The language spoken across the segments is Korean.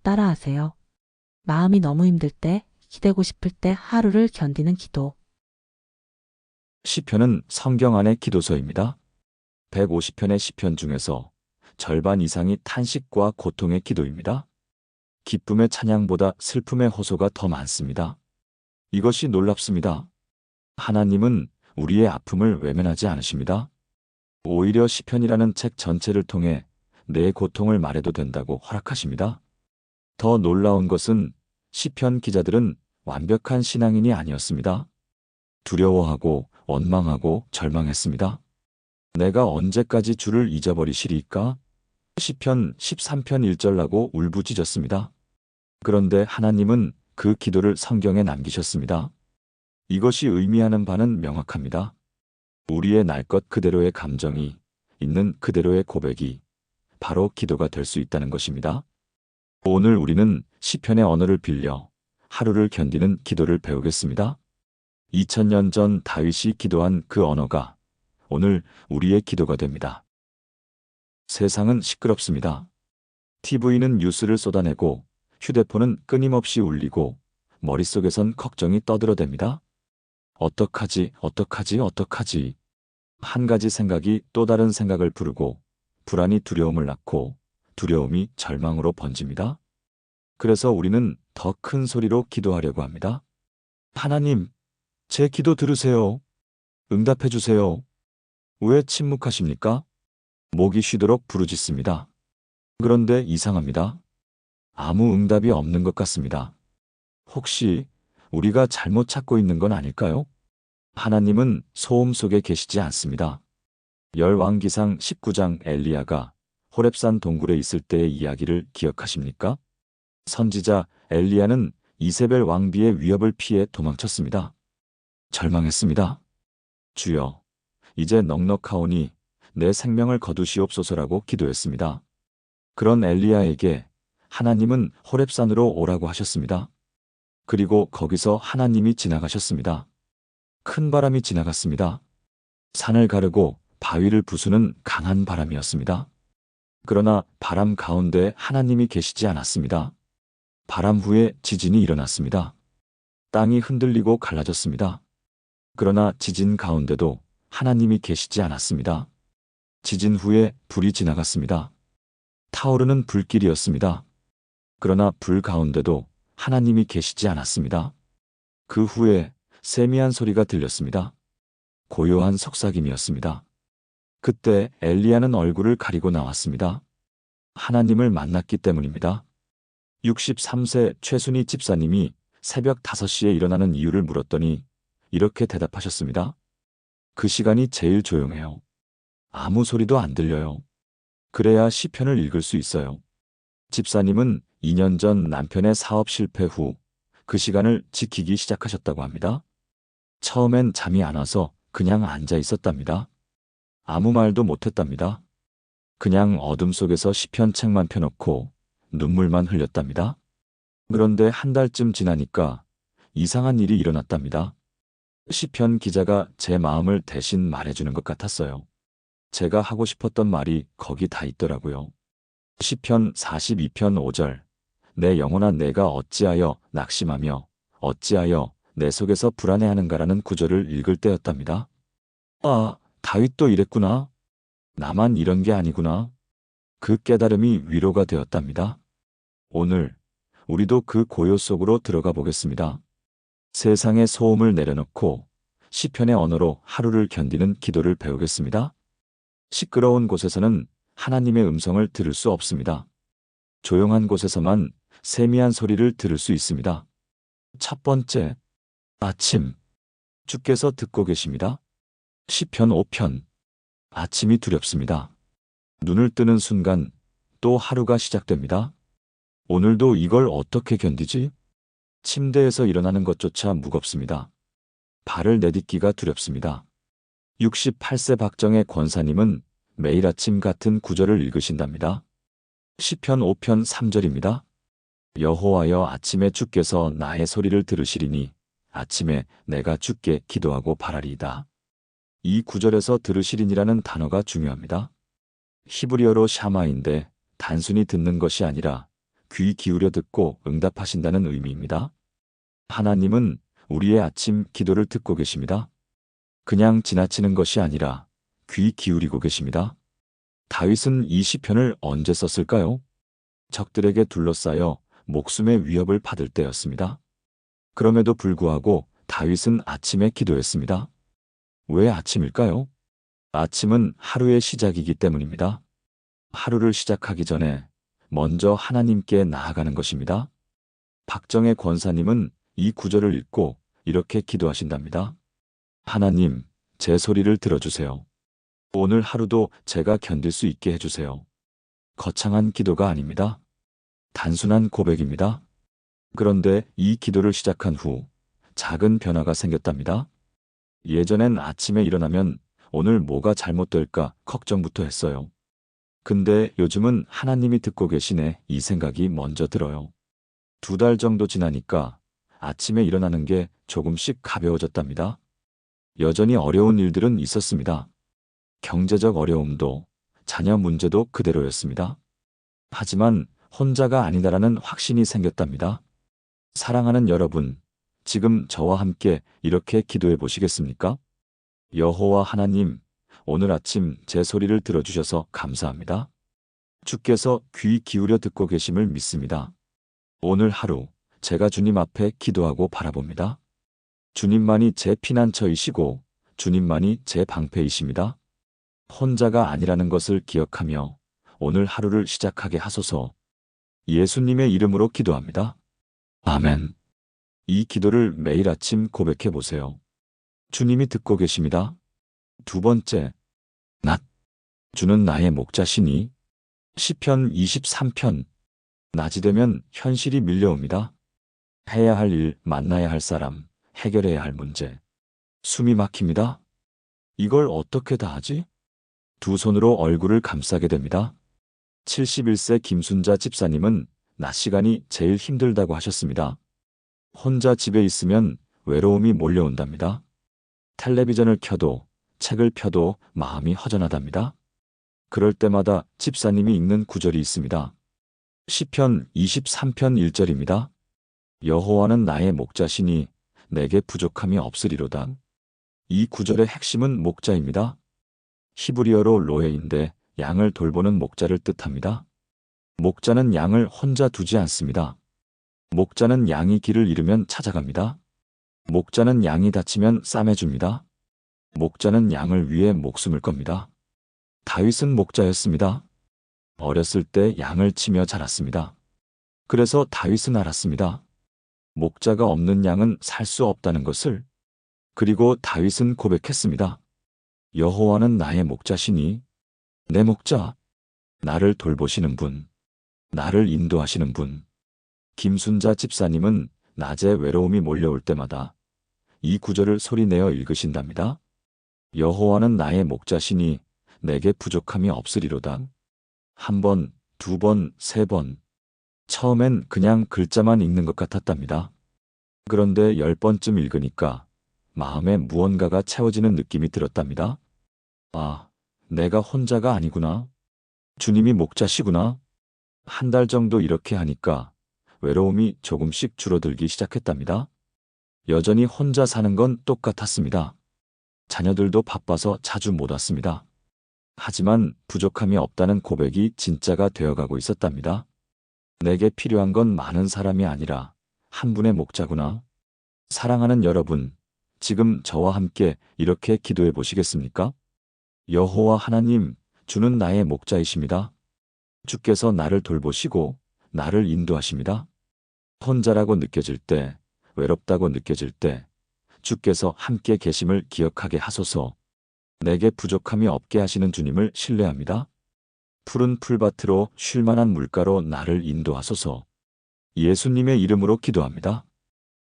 따라하세요. 마음이 너무 힘들 때, 기대고 싶을 때 하루를 견디는 기도. 시편은 성경 안의 기도서입니다. 150편의 시편 중에서 절반 이상이 탄식과 고통의 기도입니다. 기쁨의 찬양보다 슬픔의 호소가 더 많습니다. 이것이 놀랍습니다. 하나님은 우리의 아픔을 외면하지 않으십니다. 오히려 시편이라는 책 전체를 통해 내 고통을 말해도 된다고 허락하십니다. 더 놀라운 것은 시편 기자들은 완벽한 신앙인이 아니었습니다. 두려워하고 원망하고 절망했습니다. 내가 언제까지 주를 잊어버리시리까? 시편 13편 1절라고 울부짖었습니다. 그런데 하나님은 그 기도를 성경에 남기셨습니다. 이것이 의미하는 바는 명확합니다. 우리의 날 것 그대로의 감정이, 있는 그대로의 고백이 바로 기도가 될 수 있다는 것입니다. 오늘 우리는 시편의 언어를 빌려 하루를 견디는 기도를 배우겠습니다. 2000년 전 다윗이 기도한 그 언어가 오늘 우리의 기도가 됩니다. 세상은 시끄럽습니다. TV는 뉴스를 쏟아내고 휴대폰은 끊임없이 울리고 머릿속에선 걱정이 떠들어댑니다. 어떡하지, 어떡하지, 어떡하지. 한 가지 생각이 또 다른 생각을 부르고 불안이 두려움을 낳고 두려움이 절망으로 번집니다. 그래서 우리는 더 큰 소리로 기도하려고 합니다. 하나님, 제 기도 들으세요. 응답해 주세요. 왜 침묵하십니까? 목이 쉬도록 부르짖습니다. 그런데 이상합니다. 아무 응답이 없는 것 같습니다. 혹시 우리가 잘못 찾고 있는 건 아닐까요? 하나님은 소음 속에 계시지 않습니다. 열왕기상 19장 엘리야가 호렙산 동굴에 있을 때의 이야기를 기억하십니까? 선지자 엘리야는 이세벨 왕비의 위협을 피해 도망쳤습니다. 절망했습니다. 주여, 이제 넉넉하오니 내 생명을 거두시옵소서라고 기도했습니다. 그런 엘리야에게 하나님은 호렙산으로 오라고 하셨습니다. 그리고 거기서 하나님이 지나가셨습니다. 큰 바람이 지나갔습니다. 산을 가르고 바위를 부수는 강한 바람이었습니다. 그러나 바람 가운데 하나님이 계시지 않았습니다. 바람 후에 지진이 일어났습니다. 땅이 흔들리고 갈라졌습니다. 그러나 지진 가운데도 하나님이 계시지 않았습니다. 지진 후에 불이 지나갔습니다. 타오르는 불길이었습니다. 그러나 불 가운데도 하나님이 계시지 않았습니다. 그 후에 세미한 소리가 들렸습니다. 고요한 속삭임이었습니다. 그때 엘리야는 얼굴을 가리고 나왔습니다. 하나님을 만났기 때문입니다. 63세 최순희 집사님이 새벽 5시에 일어나는 이유를 물었더니 이렇게 대답하셨습니다. 그 시간이 제일 조용해요. 아무 소리도 안 들려요. 그래야 시편을 읽을 수 있어요. 집사님은 2년 전 남편의 사업 실패 후 그 시간을 지키기 시작하셨다고 합니다. 처음엔 잠이 안 와서 그냥 앉아 있었답니다. 아무 말도 못했답니다. 그냥 어둠 속에서 시편 책만 펴놓고 눈물만 흘렸답니다. 그런데 한 달쯤 지나니까 이상한 일이 일어났답니다. 시편 기자가 제 마음을 대신 말해주는 것 같았어요. 제가 하고 싶었던 말이 거기 다 있더라고요. 시편 42편 5절. 내 영혼아 내가 어찌하여 낙심하며 어찌하여 내 속에서 불안해하는가라는 구절을 읽을 때였답니다. 아, 다윗도 이랬구나. 나만 이런 게 아니구나. 그 깨달음이 위로가 되었답니다. 오늘 우리도 그 고요 속으로 들어가 보겠습니다. 세상의 소음을 내려놓고 시편의 언어로 하루를 견디는 기도를 배우겠습니다. 시끄러운 곳에서는 하나님의 음성을 들을 수 없습니다. 조용한 곳에서만 세미한 소리를 들을 수 있습니다. 첫 번째, 아침. 주께서 듣고 계십니다. 시편 5편. 아침이 두렵습니다. 눈을 뜨는 순간 또 하루가 시작됩니다. 오늘도 이걸 어떻게 견디지? 침대에서 일어나는 것조차 무겁습니다. 발을 내딛기가 두렵습니다. 68세 박정의 권사님은 매일 아침 같은 구절을 읽으신답니다. 시편 5편 3절입니다. 여호와여 아침에 주께서 나의 소리를 들으시리니 아침에 내가 주께 기도하고 바라리이다. 이 구절에서 들으시리니라는 단어가 중요합니다. 히브리어로 샤마인데 단순히 듣는 것이 아니라 귀 기울여 듣고 응답하신다는 의미입니다. 하나님은 우리의 아침 기도를 듣고 계십니다. 그냥 지나치는 것이 아니라 귀 기울이고 계십니다. 다윗은 이 시편을 언제 썼을까요? 적들에게 둘러싸여 목숨의 위협을 받을 때였습니다. 그럼에도 불구하고 다윗은 아침에 기도했습니다. 왜 아침일까요? 아침은 하루의 시작이기 때문입니다. 하루를 시작하기 전에 먼저 하나님께 나아가는 것입니다. 박정혜 권사님은 이 구절을 읽고 이렇게 기도하신답니다. 하나님, 제 소리를 들어주세요. 오늘 하루도 제가 견딜 수 있게 해주세요. 거창한 기도가 아닙니다. 단순한 고백입니다. 그런데 이 기도를 시작한 후 작은 변화가 생겼답니다. 예전엔 아침에 일어나면 오늘 뭐가 잘못될까 걱정부터 했어요. 근데 요즘은 하나님이 듣고 계시네 이 생각이 먼저 들어요. 2달 정도 지나니까 아침에 일어나는 게 조금씩 가벼워졌답니다. 여전히 어려운 일들은 있었습니다. 경제적 어려움도 자녀 문제도 그대로였습니다. 하지만 혼자가 아니다라는 확신이 생겼답니다. 사랑하는 여러분, 지금 저와 함께 이렇게 기도해 보시겠습니까? 여호와 하나님, 오늘 아침 제 소리를 들어주셔서 감사합니다. 주께서 귀 기울여 듣고 계심을 믿습니다. 오늘 하루 제가 주님 앞에 기도하고 바라봅니다. 주님만이 제 피난처이시고 주님만이 제 방패이십니다. 혼자가 아니라는 것을 기억하며 오늘 하루를 시작하게 하소서. 예수님의 이름으로 기도합니다. 아멘. 이 기도를 매일 아침 고백해 보세요. 주님이 듣고 계십니다. 2번째, 낮. 주는 나의 목자시니. 시편 23편. 낮이 되면 현실이 밀려옵니다. 해야 할 일, 만나야 할 사람, 해결해야 할 문제. 숨이 막힙니다. 이걸 어떻게 다 하지? 2손으로 얼굴을 감싸게 됩니다. 71세 김순자 집사님은 낮 시간이 제일 힘들다고 하셨습니다. 혼자 집에 있으면 외로움이 몰려온답니다. 텔레비전을 켜도 책을 펴도 마음이 허전하답니다. 그럴 때마다 집사님이 읽는 구절이 있습니다. 시편 23편 1절입니다. 여호와는 나의 목자시니 내게 부족함이 없으리로다. 이 구절의 핵심은 목자입니다. 히브리어로 로에인데 양을 돌보는 목자를 뜻합니다. 목자는 양을 혼자 두지 않습니다. 목자는 양이 길을 잃으면 찾아갑니다. 목자는 양이 다치면 싸매줍니다. 목자는 양을 위해 목숨을 겁니다. 다윗은 목자였습니다. 어렸을 때 양을 치며 자랐습니다. 그래서 다윗은 알았습니다. 목자가 없는 양은 살 수 없다는 것을. 그리고 다윗은 고백했습니다. 여호와는 나의 목자시니 내 목자, 나를 돌보시는 분, 나를 인도하시는 분. 김순자 집사님은 낮에 외로움이 몰려올 때마다 이 구절을 소리내어 읽으신답니다. 여호와는 나의 목자시니 내게 부족함이 없으리로다. 1번, 2번, 3번. 처음엔 그냥 글자만 읽는 것 같았답니다. 그런데 10번쯤 읽으니까 마음에 무언가가 채워지는 느낌이 들었답니다. 아, 내가 혼자가 아니구나. 주님이 목자시구나. 1달 정도 이렇게 하니까 외로움이 조금씩 줄어들기 시작했답니다. 여전히 혼자 사는 건 똑같았습니다. 자녀들도 바빠서 자주 못 왔습니다. 하지만 부족함이 없다는 고백이 진짜가 되어가고 있었답니다. 내게 필요한 건 많은 사람이 아니라 한 분의 목자구나. 사랑하는 여러분, 지금 저와 함께 이렇게 기도해 보시겠습니까? 여호와 하나님, 주는 나의 목자이십니다. 주께서 나를 돌보시고 나를 인도하십니다. 혼자라고 느껴질 때, 외롭다고 느껴질 때 주께서 함께 계심을 기억하게 하소서. 내게 부족함이 없게 하시는 주님을 신뢰합니다. 푸른 풀밭으로 쉴 만한 물가로 나를 인도하소서. 예수님의 이름으로 기도합니다.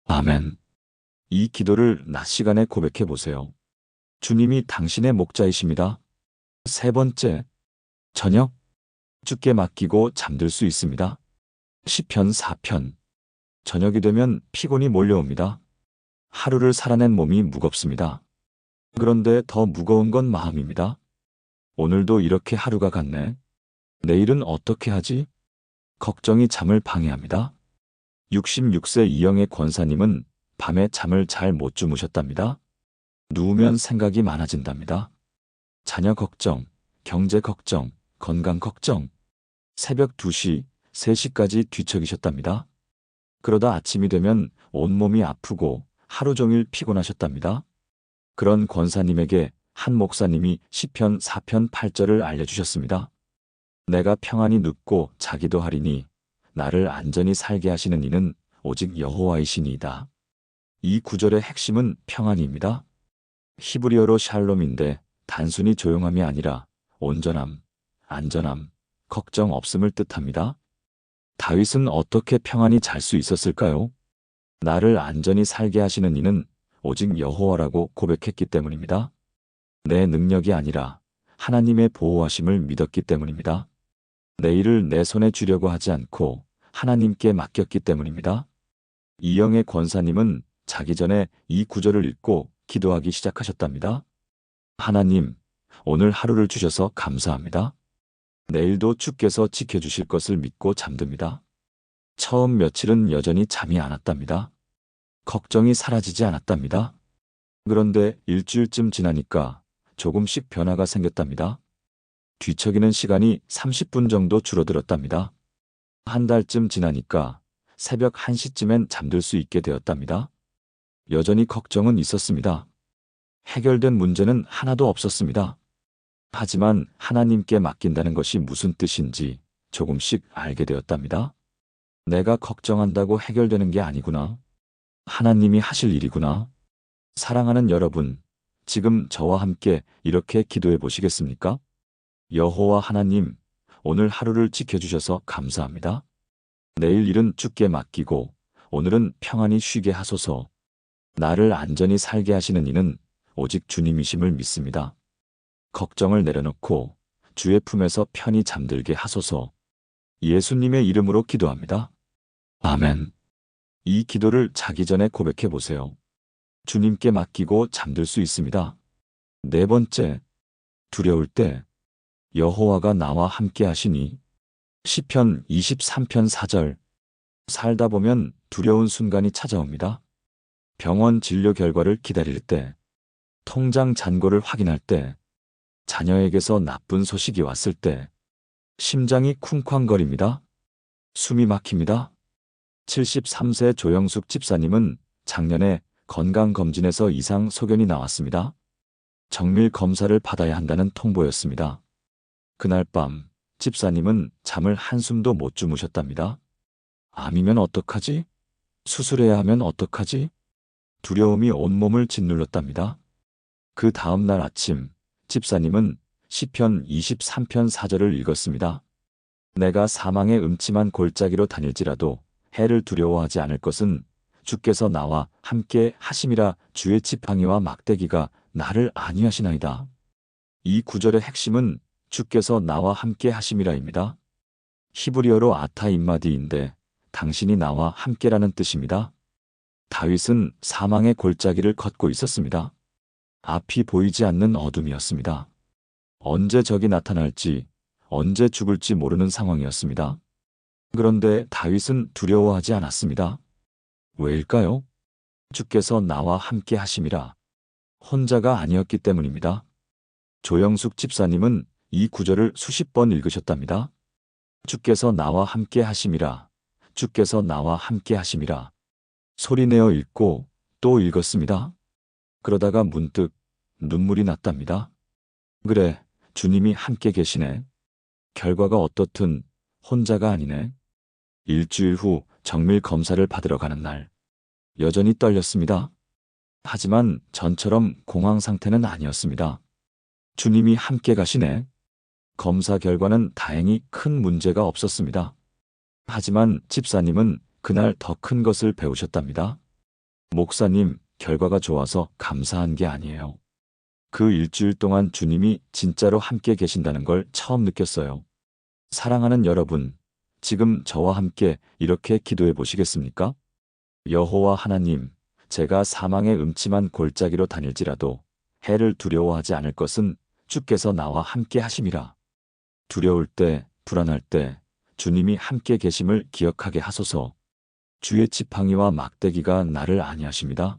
아멘. 이 기도를 낮 시간에 고백해 보세요. 주님이 당신의 목자이십니다. 3번째, 저녁. 주께 맡기고 잠들 수 있습니다. 시편 4편. 저녁이 되면 피곤이 몰려옵니다. 하루를 살아낸 몸이 무겁습니다. 그런데 더 무거운 건 마음입니다. 오늘도 이렇게 하루가 갔네. 내일은 어떻게 하지? 걱정이 잠을 방해합니다. 66세 이영애 권사님은 밤에 잠을 잘 못 주무셨답니다. 누우면 생각이 많아진답니다. 자녀 걱정, 경제 걱정, 건강 걱정. 새벽 2시, 3시까지 뒤척이셨답니다. 그러다 아침이 되면 온몸이 아프고 하루 종일 피곤하셨답니다. 그런 권사님에게 한 목사님이 시편 4편 8절을 알려주셨습니다. 내가 평안히 눕고 자기도 하리니 나를 안전히 살게 하시는 이는 오직 여호와이시니이다. 이 구절의 핵심은 평안입니다. 히브리어로 샬롬인데 단순히 조용함이 아니라 온전함, 안전함, 걱정 없음을 뜻합니다. 다윗은 어떻게 평안히 잘 수 있었을까요? 나를 안전히 살게 하시는 이는 오직 여호와라고 고백했기 때문입니다. 내 능력이 아니라 하나님의 보호하심을 믿었기 때문입니다. 내 일을 내 손에 쥐려고 하지 않고 하나님께 맡겼기 때문입니다. 이영애 권사님은 자기 전에 이 구절을 읽고 기도하기 시작하셨답니다. 하나님, 오늘 하루를 주셔서 감사합니다. 내일도 주께서 지켜주실 것을 믿고 잠듭니다. 처음 며칠은 여전히 잠이 안 왔답니다. 걱정이 사라지지 않았답니다. 그런데 일주일쯤 지나니까 조금씩 변화가 생겼답니다. 뒤척이는 시간이 30분 정도 줄어들었답니다. 한 달쯤 지나니까 새벽 1시쯤엔 잠들 수 있게 되었답니다. 여전히 걱정은 있었습니다. 해결된 문제는 하나도 없었습니다. 하지만 하나님께 맡긴다는 것이 무슨 뜻인지 조금씩 알게 되었답니다. 내가 걱정한다고 해결되는 게 아니구나. 하나님이 하실 일이구나. 사랑하는 여러분, 지금 저와 함께 이렇게 기도해 보시겠습니까? 여호와 하나님, 오늘 하루를 지켜주셔서 감사합니다. 내일 일은 주께 맡기고 오늘은 평안히 쉬게 하소서. 나를 안전히 살게 하시는 이는 오직 주님이심을 믿습니다. 걱정을 내려놓고 주의 품에서 편히 잠들게 하소서. 예수님의 이름으로 기도합니다. 아멘. 이 기도를 자기 전에 고백해 보세요. 주님께 맡기고 잠들 수 있습니다. 네 번째, 두려울 때 여호와가 나와 함께 하시니. 시편 23편 4절. 살다 보면 두려운 순간이 찾아옵니다. 병원 진료 결과를 기다릴 때, 통장 잔고를 확인할 때, 자녀에게서 나쁜 소식이 왔을 때, 심장이 쿵쾅거립니다. 숨이 막힙니다. 73세 조영숙 집사님은 작년에 건강검진에서 이상 소견이 나왔습니다. 정밀 검사를 받아야 한다는 통보였습니다. 그날 밤 집사님은 잠을 한숨도 못 주무셨답니다. 암이면 어떡하지? 수술해야 하면 어떡하지? 두려움이 온몸을 짓눌렀답니다. 그 다음 날 아침 집사님은 시편 23편 4절을 읽었습니다. 내가 사망의 음침한 골짜기로 다닐지라도 해를 두려워하지 않을 것은 주께서 나와 함께 하심이라. 주의 지팡이와 막대기가 나를 안위하시나이다. 이 구절의 핵심은 주께서 나와 함께 하심이라입니다. 히브리어로 아타 임마디인데 당신이 나와 함께라는 뜻입니다. 다윗은 사망의 골짜기를 걷고 있었습니다. 앞이 보이지 않는 어둠이었습니다. 언제 적이 나타날지, 언제 죽을지 모르는 상황이었습니다. 그런데 다윗은 두려워하지 않았습니다. 왜일까요? 주께서 나와 함께 하심이라. 혼자가 아니었기 때문입니다. 조영숙 집사님은 이 구절을 수십 번 읽으셨답니다. 주께서 나와 함께 하심이라. 주께서 나와 함께 하심이라. 소리내어 읽고 또 읽었습니다. 그러다가 문득 눈물이 났답니다. 그래, 주님이 함께 계시네. 결과가 어떻든 혼자가 아니네. 일주일 후 정밀 검사를 받으러 가는 날, 여전히 떨렸습니다. 하지만 전처럼 공황 상태는 아니었습니다. 주님이 함께 가시네. 검사 결과는 다행히 큰 문제가 없었습니다. 하지만 집사님은 그날 더 큰 것을 배우셨답니다. 목사님, 결과가 좋아서 감사한 게 아니에요. 그 일주일 동안 주님이 진짜로 함께 계신다는 걸 처음 느꼈어요. 사랑하는 여러분, 지금 저와 함께 이렇게 기도해 보시겠습니까? 여호와 하나님, 제가 사망의 음침한 골짜기로 다닐지라도 해를 두려워하지 않을 것은 주께서 나와 함께 하심이라. 두려울 때, 불안할 때 주님이 함께 계심을 기억하게 하소서. 주의 지팡이와 막대기가 나를 안위하십니다.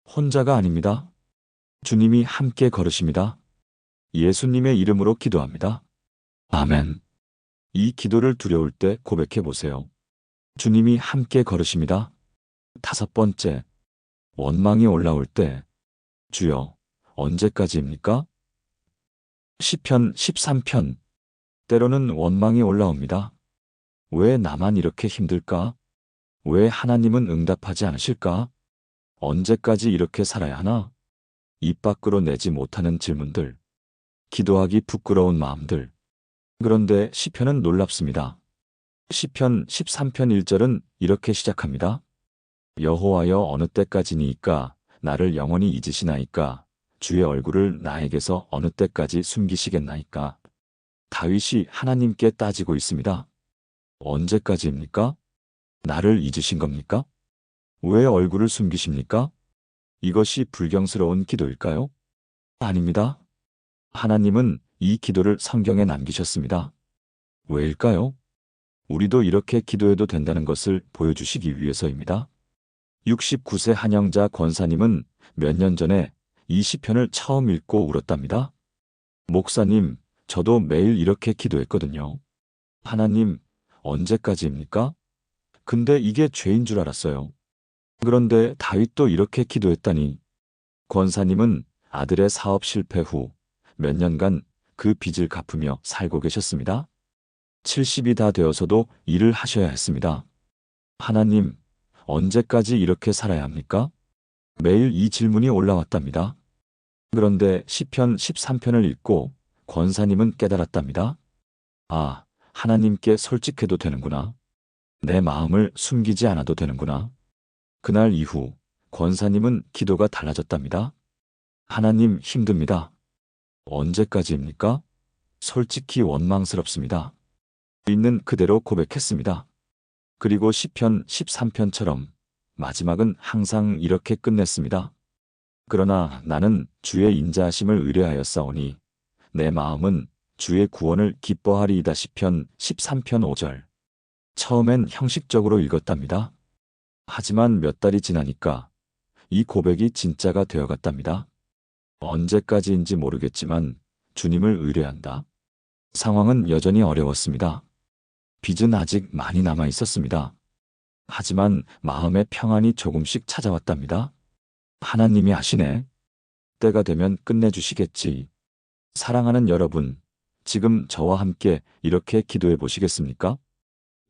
혼자가 아닙니다. 주님이 함께 걸으십니다. 예수님의 이름으로 기도합니다. 아멘. 이 기도를 두려울 때 고백해 보세요. 주님이 함께 걸으십니다. 5번째, 원망이 올라올 때, 주여, 언제까지입니까? 시편 13편. 때로는 원망이 올라옵니다. 왜 나만 이렇게 힘들까? 왜 하나님은 응답하지 않으실까? 언제까지 이렇게 살아야 하나? 입 밖으로 내지 못하는 질문들, 기도하기 부끄러운 마음들. 그런데 시편은 놀랍습니다. 시편 13편 1절은 이렇게 시작합니다. 여호와여 어느 때까지니이까 나를 영원히 잊으시나이까 주의 얼굴을 나에게서 어느 때까지 숨기시겠나이까. 다윗이 하나님께 따지고 있습니다. 언제까지입니까? 나를 잊으신 겁니까? 왜 얼굴을 숨기십니까? 이것이 불경스러운 기도일까요? 아닙니다. 하나님은 이 기도를 성경에 남기셨습니다. 왜일까요? 우리도 이렇게 기도해도 된다는 것을 보여주시기 위해서입니다. 69세 한영자 권사님은 몇 년 전에 이 시편을 처음 읽고 울었답니다. 목사님, 저도 매일 이렇게 기도했거든요. 하나님, 언제까지입니까? 근데 이게 죄인 줄 알았어요. 그런데 다윗도 이렇게 기도했다니. 권사님은 아들의 사업 실패 후 몇 년간 그 빚을 갚으며 살고 계셨습니다. 70이 다 되어서도 일을 하셔야 했습니다. 하나님, 언제까지 이렇게 살아야 합니까? 매일 이 질문이 올라왔답니다. 그런데 시편 13편을 읽고 권사님은 깨달았답니다. 아, 하나님께 솔직해도 되는구나. 내 마음을 숨기지 않아도 되는구나. 그날 이후 권사님은 기도가 달라졌답니다. 하나님 힘듭니다. 언제까지입니까? 솔직히 원망스럽습니다. 있는 그대로 고백했습니다. 그리고 시편 13편처럼 마지막은 항상 이렇게 끝냈습니다. 그러나 나는 주의 인자하심을 의뢰하였사오니 내 마음은 주의 구원을 기뻐하리이다. 시편 13편 5절. 처음엔 형식적으로 읽었답니다. 하지만 몇 달이 지나니까 이 고백이 진짜가 되어갔답니다. 언제까지인지 모르겠지만 주님을 의뢰한다. 상황은 여전히 어려웠습니다. 빚은 아직 많이 남아 있었습니다. 하지만 마음의 평안이 조금씩 찾아왔답니다. 하나님이 아시네. 때가 되면 끝내주시겠지. 사랑하는 여러분, 지금 저와 함께 이렇게 기도해 보시겠습니까?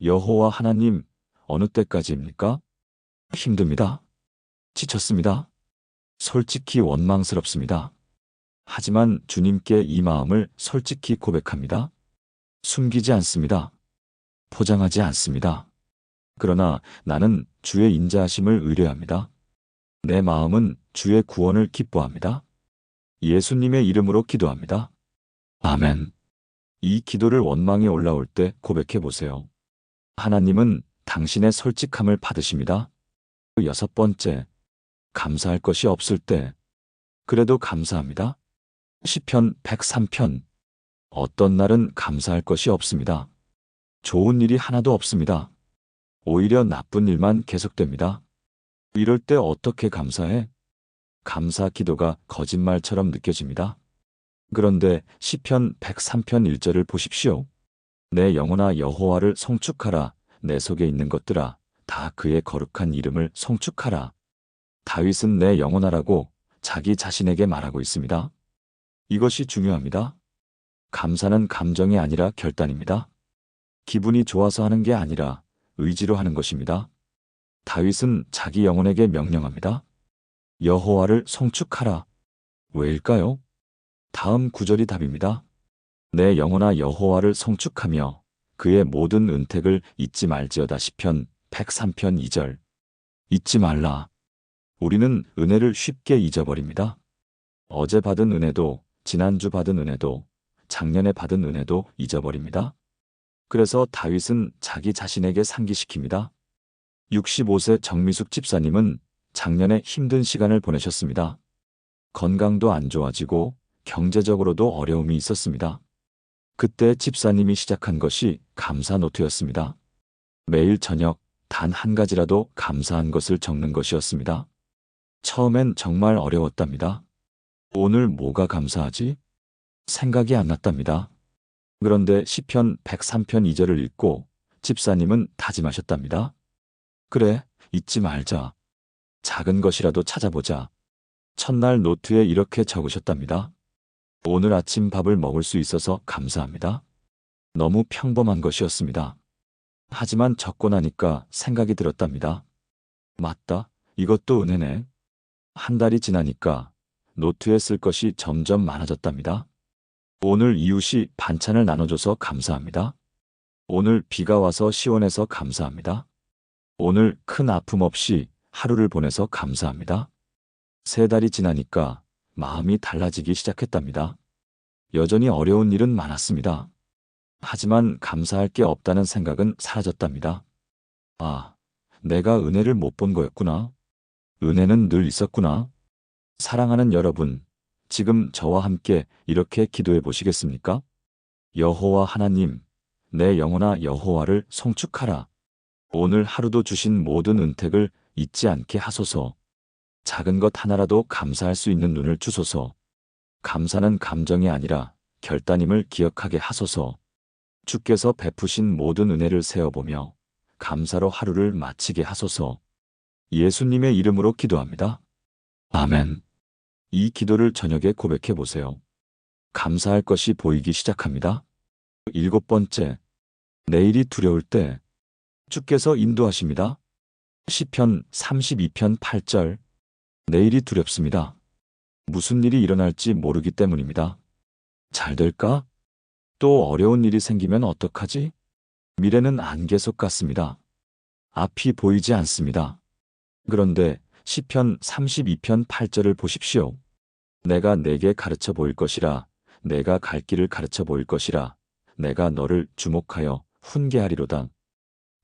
여호와 하나님, 어느 때까지입니까? 힘듭니다. 지쳤습니다. 솔직히 원망스럽습니다. 하지만 주님께 이 마음을 솔직히 고백합니다. 숨기지 않습니다. 포장하지 않습니다. 그러나 나는 주의 인자하심을 의뢰합니다. 내 마음은 주의 구원을 기뻐합니다. 예수님의 이름으로 기도합니다. 아멘. 이 기도를 원망이 올라올 때 고백해 보세요. 하나님은 당신의 솔직함을 받으십니다. 6번째, 감사할 것이 없을 때, 그래도 감사합니다. 시편 103편. 어떤 날은 감사할 것이 없습니다. 좋은 일이 하나도 없습니다. 오히려 나쁜 일만 계속됩니다. 이럴 때 어떻게 감사해? 감사 기도가 거짓말처럼 느껴집니다. 그런데 시편 103편 1절을 보십시오. 내 영혼아 여호와를 송축하라. 내 속에 있는 것들아 다 그의 거룩한 이름을 송축하라. 다윗은 내 영혼아라고 자기 자신에게 말하고 있습니다. 이것이 중요합니다. 감사는 감정이 아니라 결단입니다. 기분이 좋아서 하는 게 아니라 의지로 하는 것입니다. 다윗은 자기 영혼에게 명령합니다. 여호와를 송축하라. 왜일까요? 다음 구절이 답입니다. 내 영혼아 여호와를 송축하며 그의 모든 은택을 잊지 말지어다. 시편 103편 2절. 잊지 말라. 우리는 은혜를 쉽게 잊어버립니다. 어제 받은 은혜도, 지난주 받은 은혜도, 작년에 받은 은혜도 잊어버립니다. 그래서 다윗은 자기 자신에게 상기시킵니다. 65세 정미숙 집사님은 작년에 힘든 시간을 보내셨습니다. 건강도 안 좋아지고 경제적으로도 어려움이 있었습니다. 그때 집사님이 시작한 것이 감사 노트였습니다. 매일 저녁 단 한 가지라도 감사한 것을 적는 것이었습니다. 처음엔 정말 어려웠답니다. 오늘 뭐가 감사하지? 생각이 안 났답니다. 그런데 시편 103편 2절을 읽고 집사님은 다짐하셨답니다. 그래, 잊지 말자. 작은 것이라도 찾아보자. 첫날 노트에 이렇게 적으셨답니다. 오늘 아침 밥을 먹을 수 있어서 감사합니다. 너무 평범한 것이었습니다. 하지만 적고 나니까 생각이 들었답니다. 맞다, 이것도 은혜네. 한 달이 지나니까 노트에 쓸 것이 점점 많아졌답니다. 오늘 이웃이 반찬을 나눠줘서 감사합니다. 오늘 비가 와서 시원해서 감사합니다. 오늘 큰 아픔 없이 하루를 보내서 감사합니다. 3달이 지나니까 마음이 달라지기 시작했답니다. 여전히 어려운 일은 많았습니다. 하지만 감사할 게 없다는 생각은 사라졌답니다. 아, 내가 은혜를 못 본 거였구나. 은혜는 늘 있었구나. 사랑하는 여러분, 지금 저와 함께 이렇게 기도해 보시겠습니까? 여호와 하나님, 내 영혼아 여호와를 송축하라. 오늘 하루도 주신 모든 은택을 잊지 않게 하소서. 작은 것 하나라도 감사할 수 있는 눈을 주소서. 감사는 감정이 아니라 결단임을 기억하게 하소서. 주께서 베푸신 모든 은혜를 세어보며 감사로 하루를 마치게 하소서. 예수님의 이름으로 기도합니다. 아멘. 이 기도를 저녁에 고백해 보세요. 감사할 것이 보이기 시작합니다. 7번째, 내일이 두려울 때 주께서 인도하십니다. 시편 32편 8절. 내일이 두렵습니다. 무슨 일이 일어날지 모르기 때문입니다. 잘 될까? 또 어려운 일이 생기면 어떡하지? 미래는 안개 속 같습니다. 앞이 보이지 않습니다. 그런데 시편 32편 8절을 보십시오. 내가 내게 가르쳐 보일 것이라, 내가 갈 길을 가르쳐 보일 것이라, 내가 너를 주목하여 훈계하리로다.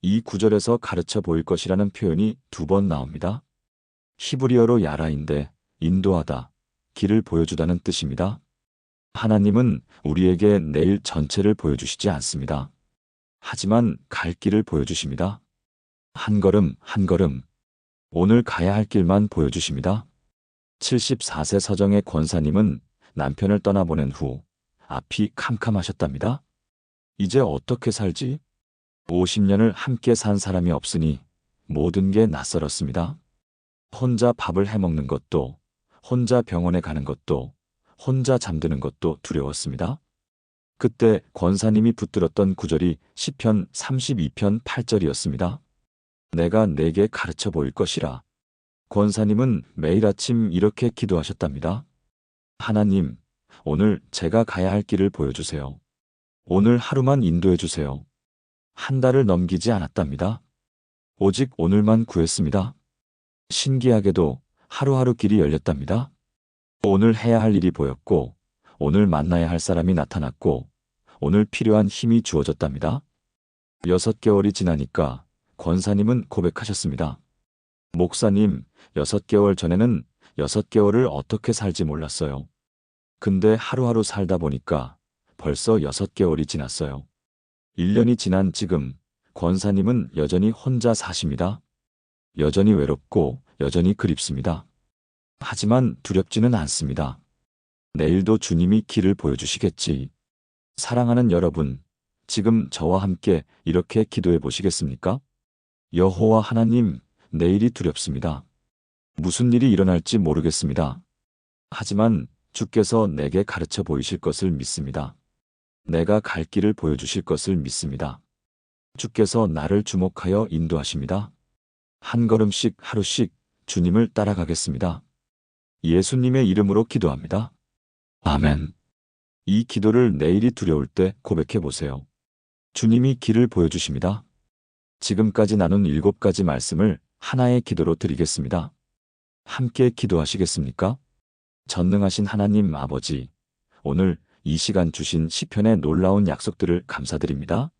이 구절에서 가르쳐 보일 것이라는 표현이 2번 나옵니다. 히브리어로 야라인데 인도하다, 길을 보여주다는 뜻입니다. 하나님은 우리에게 내일 전체를 보여주시지 않습니다. 하지만 갈 길을 보여주십니다. 한 걸음 한 걸음 오늘 가야 할 길만 보여주십니다. 74세 서정의 권사님은 남편을 떠나보낸 후 앞이 캄캄하셨답니다. 이제 어떻게 살지? 50년을 함께 산 사람이 없으니 모든 게 낯설었습니다. 혼자 밥을 해먹는 것도, 혼자 병원에 가는 것도, 혼자 잠드는 것도 두려웠습니다. 그때 권사님이 붙들었던 구절이 시편 32편 8절이었습니다. 내가 내게 가르쳐 보일 것이라. 권사님은 매일 아침 이렇게 기도하셨답니다. 하나님, 오늘 제가 가야 할 길을 보여주세요. 오늘 하루만 인도해 주세요. 한 달을 넘기지 않았답니다. 오직 오늘만 구했습니다. 신기하게도 하루하루 길이 열렸답니다. 오늘 해야 할 일이 보였고, 오늘 만나야 할 사람이 나타났고, 오늘 필요한 힘이 주어졌답니다. 6개월이 지나니까 권사님은 고백하셨습니다. 목사님, 6개월 전에는 6개월을 어떻게 살지 몰랐어요. 근데 하루하루 살다 보니까 벌써 6개월이 지났어요. 1년이 지난 지금 권사님은 여전히 혼자 사십니다. 여전히 외롭고 여전히 그립습니다. 하지만 두렵지는 않습니다. 내일도 주님이 길을 보여주시겠지. 사랑하는 여러분, 지금 저와 함께 이렇게 기도해 보시겠습니까? 여호와 하나님, 내일이 두렵습니다. 무슨 일이 일어날지 모르겠습니다. 하지만 주께서 내게 가르쳐 보이실 것을 믿습니다. 내가 갈 길을 보여주실 것을 믿습니다. 주께서 나를 주목하여 인도하십니다. 한 걸음씩 하루씩 주님을 따라가겠습니다. 예수님의 이름으로 기도합니다. 아멘. 이 기도를 내일이 두려울 때 고백해 보세요. 주님이 길을 보여주십니다. 지금까지 나눈 7가지 말씀을 하나의 기도로 드리겠습니다. 함께 기도하시겠습니까? 전능하신 하나님 아버지, 오늘 이 시간 주신 시편의 놀라운 약속들을 감사드립니다.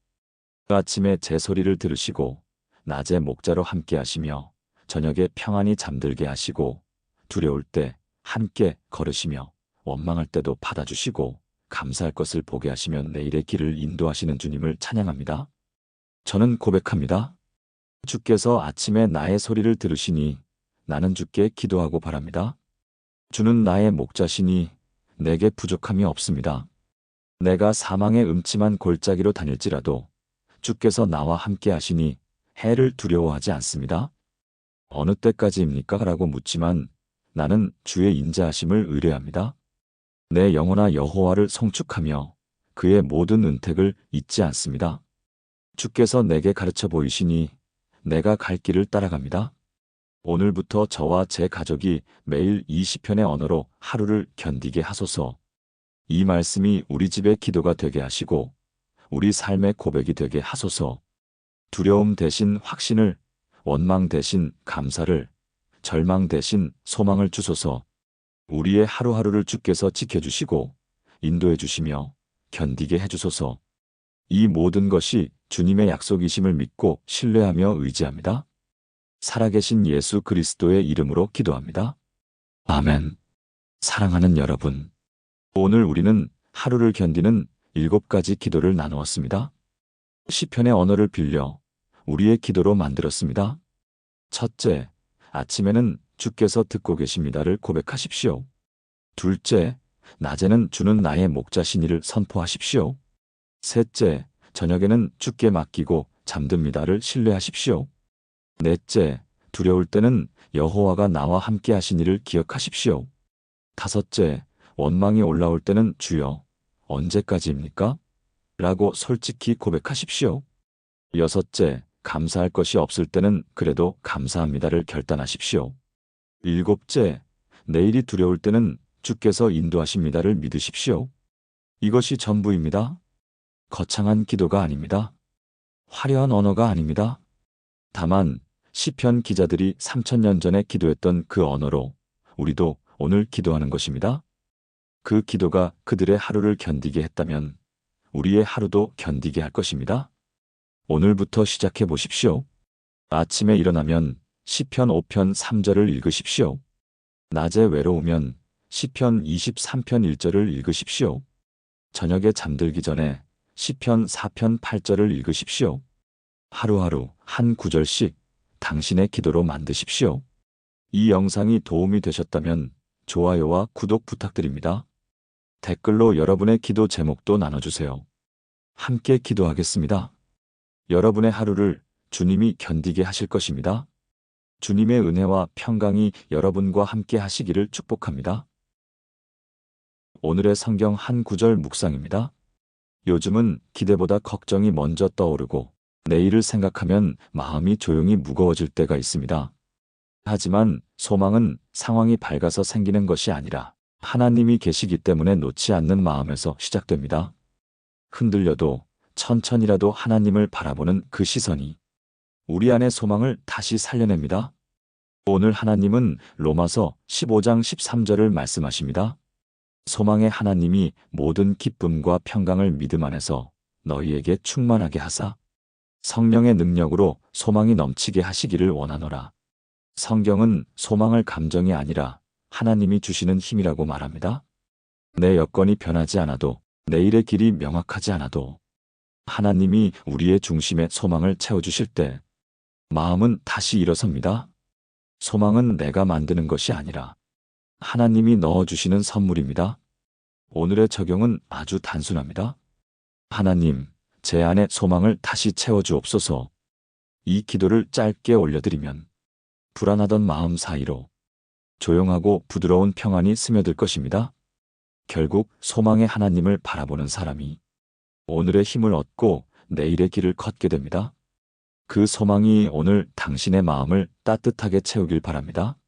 아침에 제 소리를 들으시고 낮에 목자로 함께 하시며 저녁에 평안히 잠들게 하시고 두려울 때 함께 걸으시며 원망할 때도 받아주시고 감사할 것을 보게 하시면 내일의 길을 인도하시는 주님을 찬양합니다. 저는 고백합니다. 주께서 아침에 나의 소리를 들으시니 나는 주께 기도하고 바랍니다. 주는 나의 목자시니 내게 부족함이 없습니다. 내가 사망의 음침한 골짜기로 다닐지라도 주께서 나와 함께 하시니 해를 두려워하지 않습니다. 어느 때까지입니까? 라고 묻지만 나는 주의 인자하심을 의뢰합니다. 내 영혼아 여호와를 송축하며 그의 모든 은택을 잊지 않습니다. 주께서 내게 가르쳐 보이시니 내가 갈 길을 따라갑니다. 오늘부터 저와 제 가족이 매일 이 시편의 언어로 하루를 견디게 하소서. 이 말씀이 우리 집의 기도가 되게 하시고 우리 삶의 고백이 되게 하소서. 두려움 대신 확신을, 원망 대신 감사를, 절망 대신 소망을 주소서. 우리의 하루하루를 주께서 지켜주시고 인도해 주시며 견디게 해주소서. 이 모든 것이 주님의 약속이심을 믿고 신뢰하며 의지합니다. 살아계신 예수 그리스도의 이름으로 기도합니다. 아멘. 사랑하는 여러분, 오늘 우리는 하루를 견디는 7가지 기도를 나누었습니다. 시편의 언어를 빌려 우리의 기도로 만들었습니다. 첫째, 아침에는 주께서 듣고 계십니다를 고백하십시오. 둘째, 낮에는 주는 나의 목자시니를 선포하십시오. 셋째, 저녁에는 주께 맡기고 잠듭니다를 신뢰하십시오. 넷째, 두려울 때는 여호와가 나와 함께 하시니를 기억하십시오. 다섯째, 원망이 올라올 때는 주여, 언제까지입니까? 라고 솔직히 고백하십시오. 여섯째, 감사할 것이 없을 때는 그래도 감사합니다를 결단하십시오. 일곱째, 내일이 두려울 때는 주께서 인도하십니다를 믿으십시오. 이것이 전부입니다. 거창한 기도가 아닙니다. 화려한 언어가 아닙니다. 다만 시편 기자들이 3000년 전에 기도했던 그 언어로 우리도 오늘 기도하는 것입니다. 그 기도가 그들의 하루를 견디게 했다면 우리의 하루도 견디게 할 것입니다. 오늘부터 시작해 보십시오. 아침에 일어나면 시편 5편 3절을 읽으십시오. 낮에 외로우면 시편 23편 1절을 읽으십시오. 저녁에 잠들기 전에 시편 4편 8절을 읽으십시오. 하루하루 한 구절씩 당신의 기도로 만드십시오. 이 영상이 도움이 되셨다면 좋아요와 구독 부탁드립니다. 댓글로 여러분의 기도 제목도 나눠주세요. 함께 기도하겠습니다. 여러분의 하루를 주님이 견디게 하실 것입니다. 주님의 은혜와 평강이 여러분과 함께 하시기를 축복합니다. 오늘의 성경 한 구절 묵상입니다. 요즘은 기대보다 걱정이 먼저 떠오르고 내일을 생각하면 마음이 조용히 무거워질 때가 있습니다. 하지만 소망은 상황이 밝아서 생기는 것이 아니라 하나님이 계시기 때문에 놓지 않는 마음에서 시작됩니다. 흔들려도 천천히라도 하나님을 바라보는 그 시선이 우리 안의 소망을 다시 살려냅니다. 오늘 하나님은 로마서 15장 13절을 말씀하십니다. 소망의 하나님이 모든 기쁨과 평강을 믿음 안에서 너희에게 충만하게 하사 성령의 능력으로 소망이 넘치게 하시기를 원하노라. 성경은 소망을 감정이 아니라 하나님이 주시는 힘이라고 말합니다. 내 여건이 변하지 않아도, 내일의 길이 명확하지 않아도 하나님이 우리의 중심에 소망을 채워주실 때 마음은 다시 일어섭니다. 소망은 내가 만드는 것이 아니라 하나님이 넣어주시는 선물입니다. 오늘의 적용은 아주 단순합니다. 하나님, 제 안에 소망을 다시 채워주옵소서. 이 기도를 짧게 올려드리면 불안하던 마음 사이로 조용하고 부드러운 평안이 스며들 것입니다. 결국 소망의 하나님을 바라보는 사람이 오늘의 힘을 얻고 내일의 길을 걷게 됩니다. 그 소망이 오늘 당신의 마음을 따뜻하게 채우길 바랍니다.